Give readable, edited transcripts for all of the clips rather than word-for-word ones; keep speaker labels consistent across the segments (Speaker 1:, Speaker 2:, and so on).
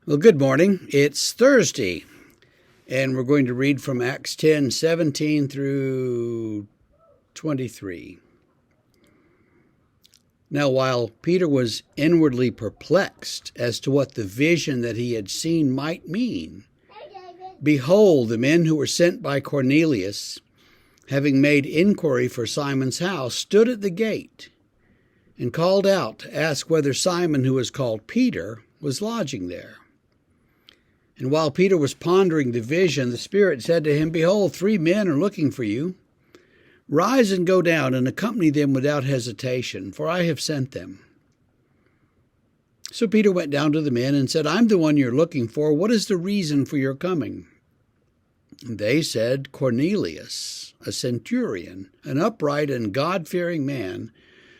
Speaker 1: Well, good morning. It's Thursday, and we're going to read from Acts 10:17 through 23. Now, while Peter was inwardly perplexed as to what the vision that he had seen might mean, behold, the men who were sent by Cornelius, having made inquiry for Simon's house, stood at the gate and called out to ask whether Simon, who was called Peter, was lodging there. And while Peter was pondering the vision, the Spirit said to him, Behold, 3 men are looking for you. Rise and go down and accompany them without hesitation, for I have sent them. So Peter went down to the men and said, I'm the one you're looking for. What is the reason for your coming? And they said, Cornelius, a centurion, an upright and God-fearing man,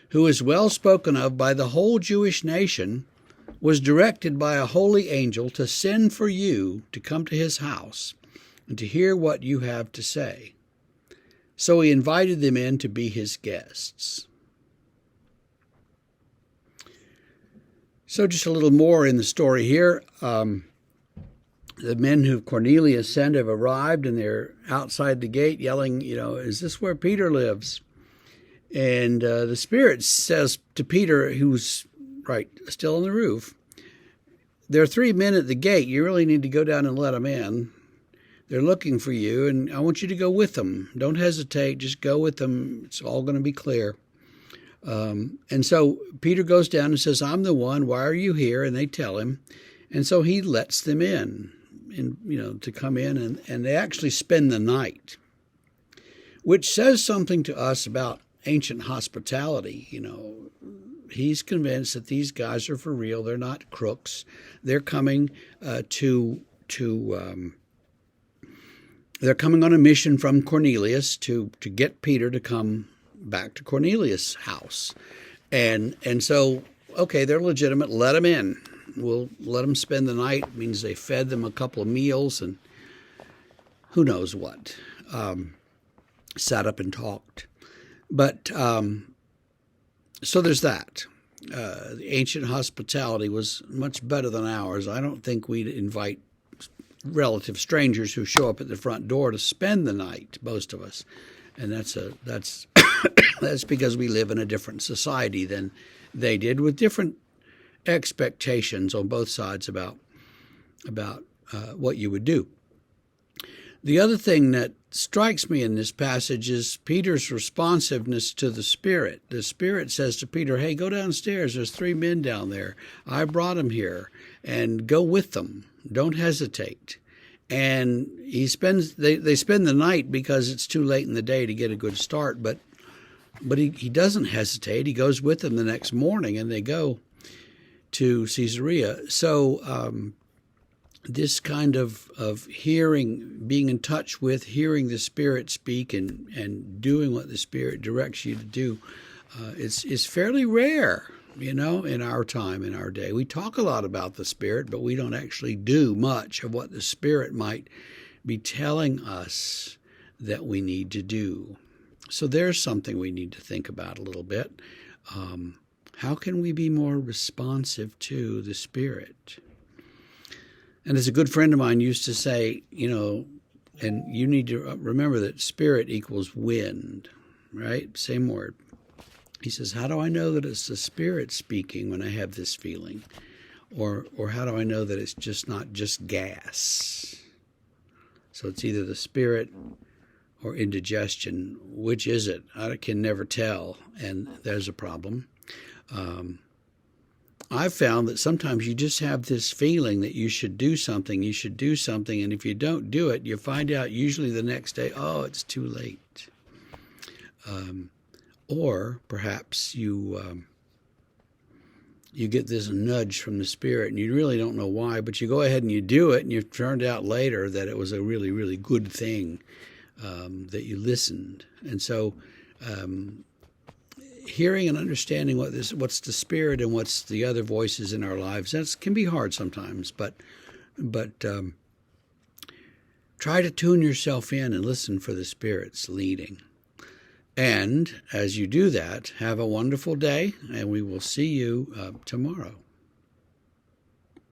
Speaker 1: who is well spoken of by the whole Jewish nation, was directed by a holy angel to send for you to come to his house and to hear what you have to say. So he invited them in to be his guests. So just a little more in the story here. The men who Cornelius sent have arrived, and they're outside the gate yelling, is this where Peter lives? And the Spirit says to Peter, who's still on the roof, there are 3 men at the gate. You really need to go down and let them in. They're looking for you, and I want you to go with them. Don't hesitate. Just go with them. It's all going to be clear. And so Peter goes down and says, I'm the one. Why are you here? And they tell him. And so he lets them in, to come in, and they actually spend the night, which says something to us about ancient hospitality. He's convinced that these guys are for real. They're not crooks. They're coming they're coming on a mission from Cornelius to get Peter to come back to Cornelius' house. And so, okay, they're legitimate. Let them in. We'll let them spend the night. It means they fed them a couple of meals and who knows what. Sat up and talked. But so there's that. The ancient hospitality was much better than ours. I don't think we'd invite relative strangers who show up at the front door to spend the night, most of us. And that's that's because we live in a different society than they did, with different expectations on both sides about what you would do. The other thing that strikes me in this passage is Peter's responsiveness to the Spirit. The Spirit says to Peter, hey, go downstairs. There's 3 men down there. I brought them here, and go with them. Don't hesitate. And they spend the night because it's too late in the day to get a good start, but he doesn't hesitate. He goes with them the next morning, and they go to Caesarea. So this kind of hearing, being in touch with, hearing the Spirit speak and doing what the Spirit directs you to do is fairly rare, in our time, in our day. We talk a lot about the Spirit, but we don't actually do much of what the Spirit might be telling us that we need to do. So there's something we need to think about a little bit. How can we be more responsive to the Spirit? And as a good friend of mine used to say, and you need to remember that spirit equals wind, right? Same word. He says, how do I know that it's the Spirit speaking when I have this feeling? Or how do I know that it's just not just gas? So it's either the Spirit or indigestion. Which is it? I can never tell, and there's a problem. I've found that sometimes you just have this feeling that you should do something, and if you don't do it, you find out usually the next day, oh, it's too late. Or perhaps you get this nudge from the Spirit, and you really don't know why, but you go ahead and you do it, and you've turned out later that it was a really, really good thing that you listened. And so hearing and understanding what's the Spirit and what's the other voices in our lives, that can be hard sometimes, but try to tune yourself in and listen for the Spirit's leading. And as you do that, have a wonderful day, and we will see you tomorrow.